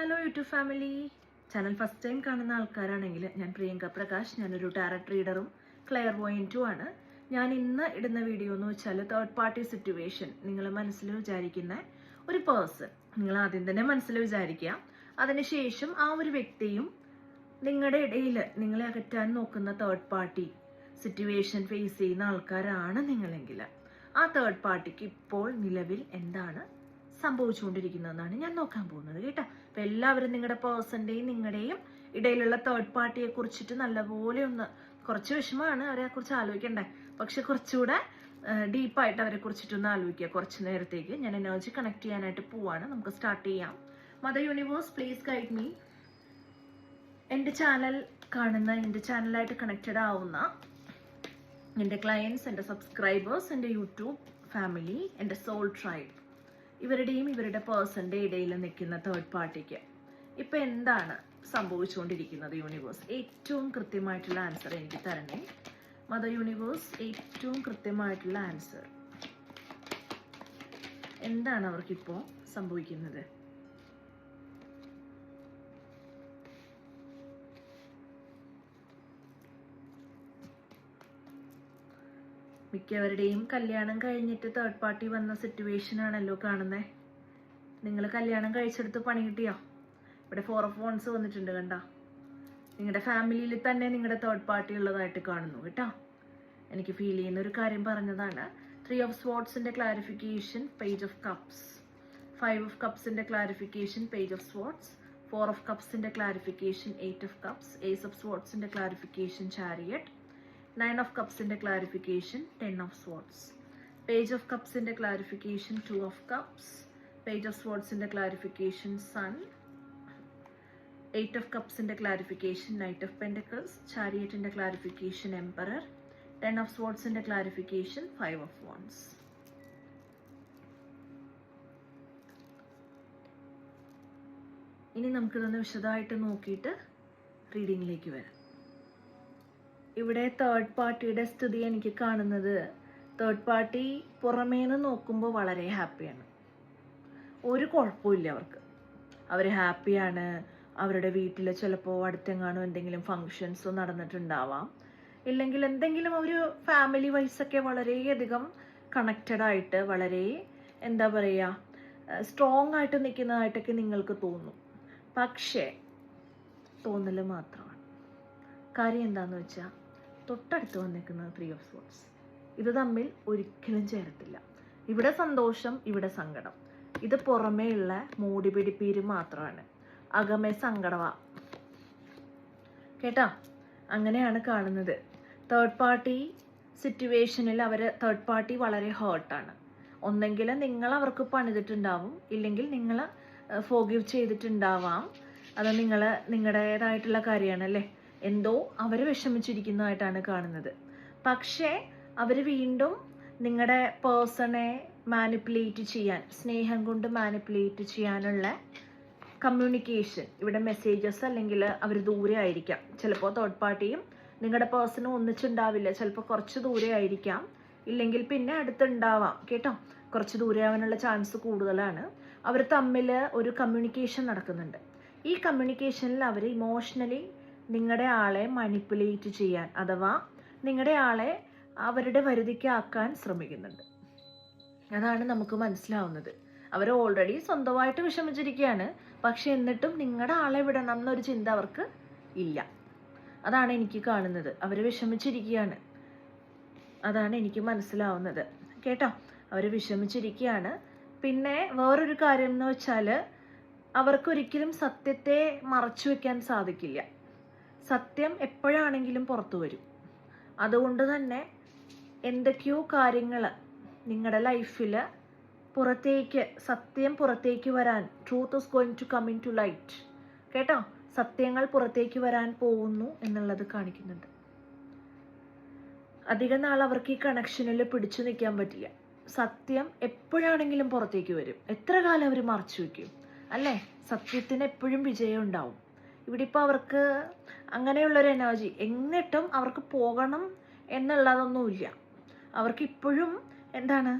Hello YouTube family. Channel first time കാണുന്ന ആൾക്കാരാണെങ്കിൽ ഞാൻ പ്രിയങ്ക പ്രകാശ്. ഞാനൊരു ടാരറ്റ് റീഡറും ക്ലെയർ വോയിൻറ്റും ആണ്. ഞാൻ ഇന്ന് ഇടുന്ന വീഡിയോ എന്ന് വെച്ചാൽ തേർഡ് പാർട്ടി സിറ്റുവേഷൻ. നിങ്ങൾ മനസ്സിൽ വിചാരിക്കുന്ന ഒരു പേഴ്സൺ നിങ്ങൾ ആദ്യം തന്നെ മനസ്സിൽ വിചാരിക്കുക. അതിനുശേഷം ആ ഒരു വ്യക്തിയും നിങ്ങളുടെ ഇടയിൽ നിങ്ങളെ അകറ്റാൻ നോക്കുന്ന തേർഡ് പാർട്ടി സിറ്റുവേഷൻ ഫേസ് ചെയ്യുന്ന ആൾക്കാരാണ് നിങ്ങളെങ്കിൽ ആ തേർഡ് പാർട്ടിക്ക് ഇപ്പോൾ നിലവിൽ എന്താണ് സംഭവിച്ചുകൊണ്ടിരിക്കുന്നതെന്നാണ് ഞാൻ നോക്കാൻ പോകുന്നത് കേട്ടോ. അപ്പൊ എല്ലാവരും നിങ്ങളുടെ പേഴ്സന്റെയും നിങ്ങളുടെയും ഇടയിലുള്ള തേർഡ് പാർട്ടിയെ കുറിച്ചിട്ട് നല്ലപോലെ ഒന്ന്, കുറച്ച് വിഷമമാണ് അവരെ കുറിച്ച് ആലോചിക്കണ്ടേ, പക്ഷെ കുറച്ചുകൂടെ ഡീപ്പായിട്ട് അവരെ കുറിച്ചിട്ടൊന്ന് ആലോചിക്കുക. കുറച്ച് നേരത്തേക്ക് ഞാൻ എനർജി കണക്ട് ചെയ്യാനായിട്ട് പോവാണ്. നമുക്ക് സ്റ്റാർട്ട് ചെയ്യാം. Mother universe please guide me. എൻ്റെ ചാനൽ കാണുന്ന, എൻ്റെ ചാനലായിട്ട് കണക്റ്റഡ് ആവുന്ന എൻ്റെ ക്ലയൻസ്, എൻ്റെ സബ്സ്ക്രൈബേഴ്സ്, എൻ്റെ യൂട്യൂബ് ഫാമിലി, എൻ്റെ സോൾ ട്രൈബ്, ഇവരുടെയും ഇവരുടെ പേഴ്സന്റെ ഇടയിൽ നിൽക്കുന്ന തേർഡ് പാർട്ടിക്ക് ഇപ്പൊ എന്താണ് സംഭവിച്ചുകൊണ്ടിരിക്കുന്നത്? യൂണിവേഴ്സ് ഏറ്റവും കൃത്യമായിട്ടുള്ള ആൻസർ എനിക്ക് തരണേ. മദർ യൂണിവേഴ്സ് ഏറ്റവും കൃത്യമായിട്ടുള്ള ആൻസർ. എന്താണ് അവർക്കിപ്പോ സംഭവിക്കുന്നത്? മിക്കവരുടെയും കല്യാണം കഴിഞ്ഞിട്ട് തേർഡ് പാർട്ടി വന്ന സിറ്റുവേഷൻ ആണല്ലോ കാണുന്നത്. നിങ്ങൾ കല്യാണം കഴിച്ചെടുത്ത് പണി കിട്ടിയോ? ഇവിടെ 4 of Wands വന്നിട്ടുണ്ട് കണ്ട. നിങ്ങളുടെ ഫാമിലിയിൽ തന്നെ നിങ്ങളുടെ തേർഡ് പാർട്ടി ഉള്ളതായിട്ട് കാണുന്നു കേട്ടോ. എനിക്ക് ഫീൽ ചെയ്യുന്ന ഒരു കാര്യം പറഞ്ഞതാണ്. 3 of Swordsന്റെ clarification, page of cups. 5 of Cupsന്റെ clarification, page of Swords. 4 of Cupsന്റെ clarification, 8 of Cups. Ace of Swordsന്റെ clarification, Chariot. 9 of Cups in the clarification, 10 of Swords. Page of Cups in the clarification, 2 of Cups. Page of Swords in the clarification, Sun. 8 of Cups in the clarification, Knight of Pentacles. Chariot in the clarification, Emperor. 10 of Swords in the clarification, 5 of Wands. ഇനി നമുക്കിതൊന്ന് വിശദമായിട്ട് നോക്കിയിട്ട് റീഡിങ്ങിലേക്ക് വരാം. ഇവിടെ third പാർട്ടിയുടെ സ്ഥിതി എനിക്ക് കാണുന്നത്, തേർഡ് പാർട്ടി പുറമേന്ന് നോക്കുമ്പോൾ വളരെ ഹാപ്പിയാണ്. ഒരു കുഴപ്പമില്ല അവർക്ക്. അവർ ഹാപ്പിയാണ്. അവരുടെ വീട്ടിൽ ചിലപ്പോൾ അടുത്തെങ്ങാനും എന്തെങ്കിലും ഫങ്ഷൻസോ നടന്നിട്ടുണ്ടാവാം. ഇല്ലെങ്കിൽ എന്തെങ്കിലും ഒരു ഫാമിലി വൈസൊക്കെ വളരെയധികം കണക്റ്റഡ് ആയിട്ട്, വളരെ എന്താ പറയുക, സ്ട്രോങ് ആയിട്ട് നിൽക്കുന്നതായിട്ടൊക്കെ നിങ്ങൾക്ക് തോന്നും. പക്ഷേ തോന്നൽ മാത്രമാണ്. കാര്യം എന്താണെന്ന് വെച്ചാൽ തൊട്ടടുത്ത് വന്നിരിക്കുന്നത് 3 of Swords. ഇത് തമ്മിൽ ഒരിക്കലും ചേരത്തില്ല. ഇവിടെ സന്തോഷം, ഇവിടെ സങ്കടം. ഇത് പുറമേയുള്ള മൂടിപിടിപ്പീര് മാത്രമാണ്. അകമേ സങ്കടവാ കേട്ടോ. അങ്ങനെയാണ് കാണുന്നത്. തേർഡ് പാർട്ടി സിറ്റുവേഷനിൽ തേർഡ് പാർട്ടി വളരെ ഹേർട്ടാണ്. ഒന്നെങ്കിൽ നിങ്ങൾ അവർക്ക് പണിതിട്ടുണ്ടാവും, ഇല്ലെങ്കിൽ നിങ്ങൾ ഫോർഗീവ് ചെയ്തിട്ടുണ്ടാവാം. അത് നിങ്ങളുടേതായിട്ടുള്ള കാര്യമാണല്ലേ. എന്തോ അവർ വിഷമിച്ചിരിക്കുന്നതായിട്ടാണ് കാണുന്നത്. പക്ഷേ അവർ വീണ്ടും നിങ്ങളുടെ പേഴ്സണെ മാനിപ്പുലേറ്റ് ചെയ്യാൻ, സ്നേഹം കൊണ്ട് മാനിപ്പുലേറ്റ് ചെയ്യാനുള്ള കമ്മ്യൂണിക്കേഷൻ, ഇവിടെ മെസ്സേജസ്, അല്ലെങ്കിൽ അവർ ദൂരെ ആയിരിക്കാം. ചിലപ്പോൾ തേർഡ് പാർട്ടിയും നിങ്ങളുടെ പേഴ്സണും ഒന്നിച്ചുണ്ടാവില്ല. ചിലപ്പോൾ കുറച്ച് ദൂരെ ആയിരിക്കാം, ഇല്ലെങ്കിൽ പിന്നെ അടുത്തുണ്ടാവാം കേട്ടോ. കുറച്ച് ദൂരെ ആവാനുള്ള ചാൻസ് കൂടുതലാണ്. അവർ തമ്മിൽ ഒരു കമ്മ്യൂണിക്കേഷൻ നടക്കുന്നുണ്ട്. ഈ കമ്മ്യൂണിക്കേഷനിൽ അവർ ഇമോഷണലി നിങ്ങളുടെ ആളെ മാനിപ്പുലേറ്റ് ചെയ്യാൻ, അഥവാ നിങ്ങളുടെ ആളെ അവരുടെ വരുതിക്കാക്കാൻ ശ്രമിക്കുന്നുണ്ട്. അതാണ് നമുക്ക് മനസ്സിലാവുന്നത്. അവർ ഓൾറെഡി സ്വന്തമായിട്ട് വിഷമിച്ചിരിക്കുകയാണ്. പക്ഷെ എന്നിട്ടും നിങ്ങളുടെ ആളെ വിടണം എന്നൊരു ചിന്ത അവർക്ക് ഇല്ല. അതാണ് എനിക്ക് കാണുന്നത്. അവർ വിഷമിച്ചിരിക്കുകയാണ്. അതാണ് എനിക്ക് മനസ്സിലാവുന്നത് കേട്ടോ. അവർ വിഷമിച്ചിരിക്കുകയാണ്. പിന്നെ വേറൊരു കാര്യം എന്ന് വെച്ചാൽ, അവർക്കൊരിക്കലും സത്യത്തെ മറച്ചു വെക്കാൻ സാധിക്കില്ല. സത്യം എപ്പോഴാണെങ്കിലും പുറത്തു വരും. അതുകൊണ്ട് തന്നെ എന്തൊക്കെയോ കാര്യങ്ങൾ നിങ്ങളുടെ ലൈഫിൽ സത്യം പുറത്തേക്ക് വരാൻ, truth is going to come into light കേട്ടോ. സത്യങ്ങൾ പുറത്തേക്ക് വരാൻ പോകുന്നു എന്നുള്ളത് കാണിക്കുന്നുണ്ട്. അധിക നാൾ അവർക്ക് ഈ കണക്ഷനിൽ പിടിച്ചു നിൽക്കാൻ പറ്റില്ല. സത്യം എപ്പോഴാണെങ്കിലും പുറത്തേക്ക് വരും. എത്ര കാലം അവർ മറച്ചു വയ്ക്കും അല്ലേ? സത്യത്തിന് എപ്പോഴും വിജയം ഉണ്ടാവും. ഇവിടെ ഇപ്പോൾ അവർക്ക് അങ്ങനെയുള്ളൊരു എനർജി, എന്നിട്ടും അവർക്ക് പോകണം എന്നുള്ളതൊന്നുമില്ല. അവർക്ക് ഇപ്പോഴും എന്താണ്,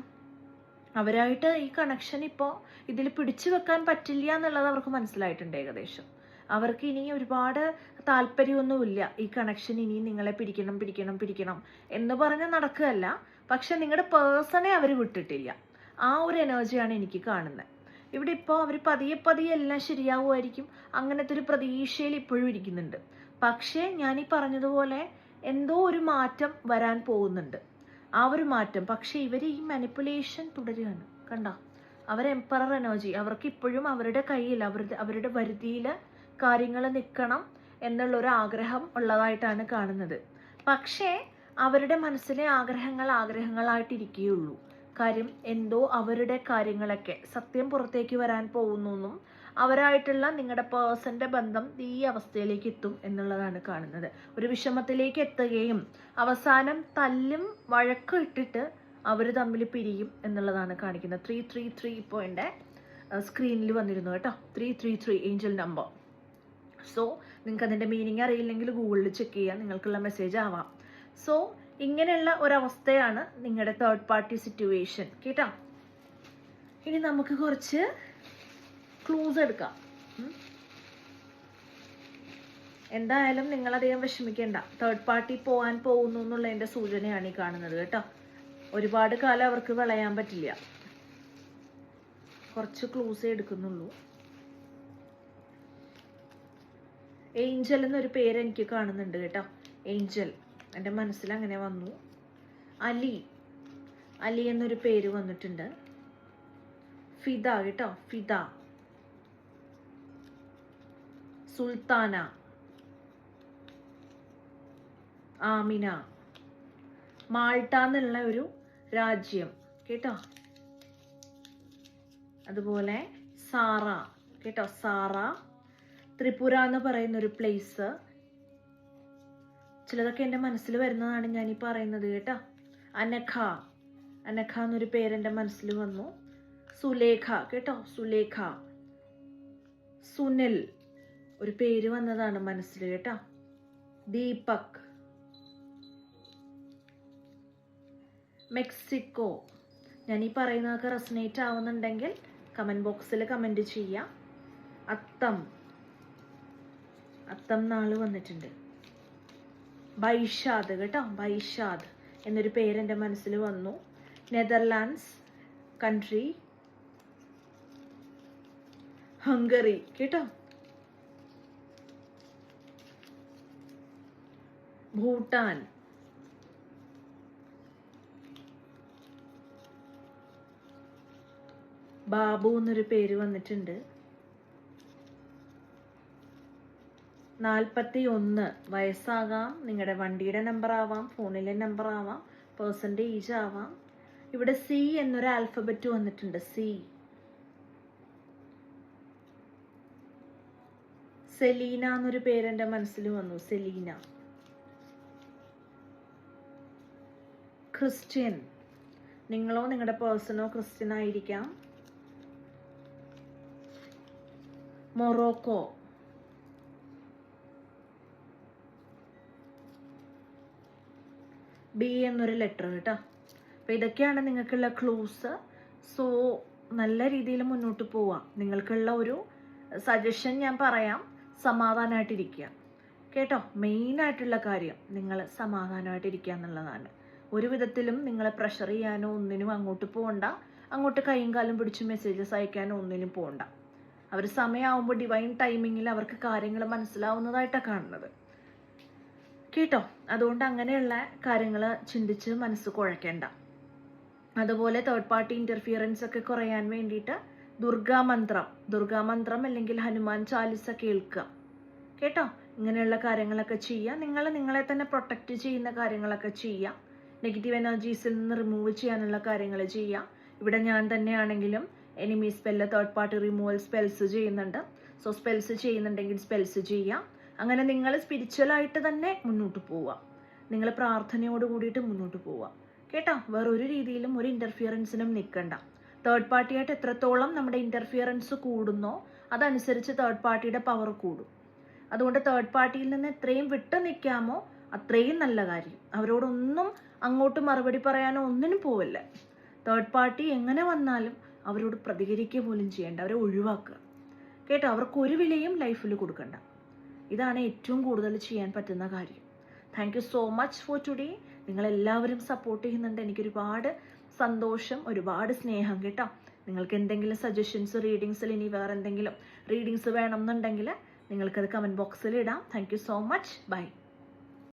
അവരായിട്ട് ഈ കണക്ഷൻ ഇപ്പോൾ ഇതിൽ പിടിച്ചു വെക്കാൻ പറ്റില്ല എന്നുള്ളത് അവർക്ക് മനസ്സിലായിട്ടുണ്ട് ഏകദേശം. അവർക്ക് ഇനി ഒരുപാട് താല്പര്യമൊന്നുമില്ല ഈ കണക്ഷൻ ഇനി നിങ്ങളെ പിടിക്കണം പിടിക്കണം പിടിക്കണം എന്ന് പറഞ്ഞ് നടക്കുകയല്ല. പക്ഷെ നിങ്ങളുടെ പേഴ്സണെ അവർ വിട്ടിട്ടില്ല. ആ ഒരു എനർജിയാണ് എനിക്ക് കാണുന്നത് ഇവിടെ. ഇപ്പോൾ അവർ പതിയെ പതിയെ എല്ലാം ശരിയാവുമായിരിക്കും, അങ്ങനത്തെ ഒരു പ്രതീക്ഷയിൽ ഇപ്പോഴും ഇരിക്കുന്നുണ്ട്. പക്ഷേ ഞാൻ ഈ പറഞ്ഞതുപോലെ എന്തോ ഒരു മാറ്റം വരാൻ പോകുന്നുണ്ട്. ആ ഒരു മാറ്റം പക്ഷെ ഇവർ ഈ മാനിപ്പുലേഷൻ തുടരുകയാണ്. കണ്ട, അവർ എംപറർ എനർജി, അവർക്ക് ഇപ്പോഴും അവരുടെ കയ്യിൽ അവരുടെ വരുതിയിൽ കാര്യങ്ങൾ നിൽക്കണം എന്നുള്ളൊരു ആഗ്രഹം ഉള്ളതായിട്ടാണ് കാണുന്നത്. പക്ഷേ അവരുടെ മനസ്സിലെ ആഗ്രഹങ്ങളായിട്ടിരിക്കുകയുള്ളൂ. കാര്യം എന്തോ അവരുടെ കാര്യങ്ങളൊക്കെ സത്യം പുറത്തേക്ക് വരാൻ പോകുന്നു, അവരായിട്ടുള്ള നിങ്ങളുടെ പേഴ്സന്റെ ബന്ധം ഈ അവസ്ഥയിലേക്ക് എത്തും എന്നുള്ളതാണ് കാണുന്നത്. ഒരു വിഷമത്തിലേക്ക് എത്തുകയും അവസാനം തല്ലും വഴക്കും ഇട്ടിട്ട് അവർ തമ്മിൽ പിരിയും എന്നുള്ളതാണ് കാണിക്കുന്നത്. 333 ഇപ്പോൾ എൻ്റെ സ്ക്രീനിൽ വന്നിരുന്നു കേട്ടോ, 333 ഏഞ്ചൽ നമ്പർ. സോ നിങ്ങൾക്ക് അതിൻ്റെ മീനിങ് അറിയില്ലെങ്കിൽ ഗൂഗിളിൽ ചെക്ക് ചെയ്യാം, നിങ്ങൾക്കുള്ള മെസ്സേജ് ആവാം. സോ ഇങ്ങനെയുള്ള ഒരവസ്ഥയാണ് നിങ്ങളുടെ തേർഡ് പാർട്ടി സിറ്റുവേഷൻ കേട്ടോ. ഇനി നമുക്ക് കുറച്ച് ക്ലൂസ് എടുക്കാം. എന്തായാലും നിങ്ങളധികം വിഷമിക്കേണ്ട, തേർഡ് പാർട്ടി പോകാൻ പോകുന്നു എന്നുള്ളതിൻ്റെ സൂചനയാണ് ഈ കാണുന്നത് കേട്ടോ. ഒരുപാട് കാലം അവർക്ക് വിളയാൻ പറ്റില്ല. കുറച്ച് ക്ലൂസേ എടുക്കുന്നുള്ളൂ. ഏഞ്ചൽ എന്നൊരു പേര് എനിക്ക് കാണുന്നുണ്ട് കേട്ടോ, ഏഞ്ചൽ എൻ്റെ മനസ്സിൽ അങ്ങനെ വന്നു. അലി എന്നൊരു പേര് വന്നിട്ടുണ്ട്. ഫിദ കേട്ടോ, ഫിദ, സുൽത്താന, ആമിന, മാൾട്ട എന്നുള്ള ഒരു രാജ്യം കേട്ടോ. അതുപോലെ സാറ കേട്ടോ, സാറ, ത്രിപുര എന്ന് പറയുന്ന ഒരു പ്ലേസ്. ചിലതൊക്കെ എൻ്റെ മനസ്സിൽ വരുന്നതാണ് ഞാൻ ഈ പറയുന്നത് കേട്ടോ. അനഘ എന്നൊരു പേര് എൻ്റെ മനസ്സിൽ വന്നു. സുലേഖ കേട്ടോ, സുലേഖ. സുനിൽ ഒരു പേര് വന്നതാണ് മനസ്സിൽ കേട്ടോ. ദീപക്, മെക്സിക്കോ. ഞാൻ ഈ പറയുന്നതൊക്കെ റെസനേറ്റ് ആവുന്നുണ്ടെങ്കിൽ കമൻറ്റ് ബോക്സിൽ കമൻറ്റ് ചെയ്യാം. അത്തം നാള് വന്നിട്ടുണ്ട്. ബൈഷാദ് കേട്ടോ, ബൈഷാദ് എന്നൊരു പേര് എൻ്റെ മനസ്സിൽ വന്നു. നെതർലാൻഡ്സ് കൺട്രി, ഹംഗറി കേട്ടോ, ഭൂട്ടാൻ, ബാബു എന്നൊരു പേര് വന്നിട്ടുണ്ട്. 41 വയസ്സാകാം, നിങ്ങളുടെ വണ്ടിയുടെ നമ്പർ ആവാം, ഫോണിലെ നമ്പർ ആവാം, പെർസെൻറ്റേജ് ആവാം. ഇവിടെ സി എന്നൊരു ആൽഫബറ്റ് വന്നിട്ടുണ്ട്. സി. സെലീന എന്നൊരു പേര് എൻ്റെ മനസ്സിൽ വന്നു. സെലീന. ക്രിസ്ത്യൻ, നിങ്ങളോ നിങ്ങളുടെ പേഴ്സണോ ക്രിസ്ത്യൻ ആയിരിക്കാം. മൊറോക്കോ, ബി എന്നൊരു ലെറ്റർ കേട്ടോ. അപ്പോൾ ഇതൊക്കെയാണ് നിങ്ങൾക്കുള്ള ക്ലൂസ്. സോ നല്ല രീതിയിൽ മുന്നോട്ട് പോവാം. നിങ്ങൾക്കുള്ള ഒരു സജഷൻ ഞാൻ പറയാം, സമാധാനമായിട്ടിരിക്കുക കേട്ടോ. മെയിനായിട്ടുള്ള കാര്യം നിങ്ങൾ സമാധാനമായിട്ടിരിക്കുക എന്നുള്ളതാണ്. ഒരു വിധത്തിലും നിങ്ങളെ പ്രഷർ ചെയ്യാനോ ഒന്നിനും അങ്ങോട്ട് പോകണ്ട, അങ്ങോട്ട് കൈയും കാലും പിടിച്ച് മെസ്സേജസ് അയക്കാനോ ഒന്നിനും പോകണ്ട. അവർ സമയമാകുമ്പോൾ ഡിവൈൻ ടൈമിങ്ങിൽ അവർക്ക് കാര്യങ്ങൾ മനസ്സിലാവുന്നതായിട്ടാണ് കാണുന്നത് കേട്ടോ. അതുകൊണ്ട് അങ്ങനെയുള്ള കാര്യങ്ങൾ ചിന്തിച്ച് മനസ്സ് കുഴക്കേണ്ട. അതുപോലെ തേർഡ് പാർട്ടി ഇൻ്റർഫിയറൻസ് ഒക്കെ കുറയാൻ വേണ്ടിയിട്ട് ദുർഗാമന്ത്രം അല്ലെങ്കിൽ ഹനുമാൻ ചാലിസ കേൾക്കുക കേട്ടോ. ഇങ്ങനെയുള്ള കാര്യങ്ങളൊക്കെ ചെയ്യുക. നിങ്ങളെ തന്നെ പ്രൊട്ടക്റ്റ് ചെയ്യുന്ന കാര്യങ്ങളൊക്കെ ചെയ്യുക. നെഗറ്റീവ് എനർജീസിൽ നിന്ന് റിമൂവ് ചെയ്യാനുള്ള കാര്യങ്ങൾ ചെയ്യുക. ഇവിടെ ഞാൻ തന്നെയാണെങ്കിലും enemy spell, third party removal spells ചെയ്യുന്നുണ്ട്. സോ സ്പെൽസ് ചെയ്യുന്നുണ്ടെങ്കിൽ സ്പെൽസ് ചെയ്യാം. അങ്ങനെ നിങ്ങൾ സ്പിരിച്വലായിട്ട് തന്നെ മുന്നോട്ട് പോവുക. നിങ്ങൾ പ്രാർത്ഥനയോട് കൂടിയിട്ട് മുന്നോട്ട് പോവുക കേട്ടോ. വേറൊരു രീതിയിലും ഒരു ഇൻ്റർഫിയറൻസിനും നിൽക്കണ്ട. തേർഡ് പാർട്ടിയായിട്ട് എത്രത്തോളം നമ്മുടെ ഇൻ്റർഫിയറൻസ് കൂടുന്നോ അതനുസരിച്ച് തേർഡ് പാർട്ടിയുടെ പവർ കൂടും. അതുകൊണ്ട് തേർഡ് പാർട്ടിയിൽ നിന്ന് എത്രയും വിട്ട് നിൽക്കാമോ അത്രയും നല്ല കാര്യം. അവരോടൊന്നും അങ്ങോട്ട് മറുപടി പറയാനോ ഒന്നിനും പോവില്ല. തേർഡ് പാർട്ടി എങ്ങനെ വന്നാലും അവരോട് പ്രതികരിക്കുക പോലും ചെയ്യേണ്ട, അവരെ ഒഴിവാക്കുക കേട്ടോ. അവർക്ക് ഒരു വിലയും ലൈഫിൽ കൊടുക്കണ്ട. ഇതാണ് ഏറ്റവും കൂടുതൽ ചെയ്യാൻ പറ്റുന്ന കാര്യം. Thank you so much for today. നിങ്ങളെല്ലാവരും സപ്പോർട്ട് ചെയ്യുന്നുണ്ട്. എനിക്കൊരുപാട് സന്തോഷം, ഒരുപാട് സ്നേഹം കേട്ടോ. നിങ്ങൾക്ക് എന്തെങ്കിലും സജഷൻസ്, റീഡിങ്സിൽ ഇനി വേറെ എന്തെങ്കിലും റീഡിങ്സ് വേണം എന്നുണ്ടെങ്കിൽ നിങ്ങൾക്കത് കമൻറ്റ് ബോക്സിൽ ഇടാം. Thank you so much. By.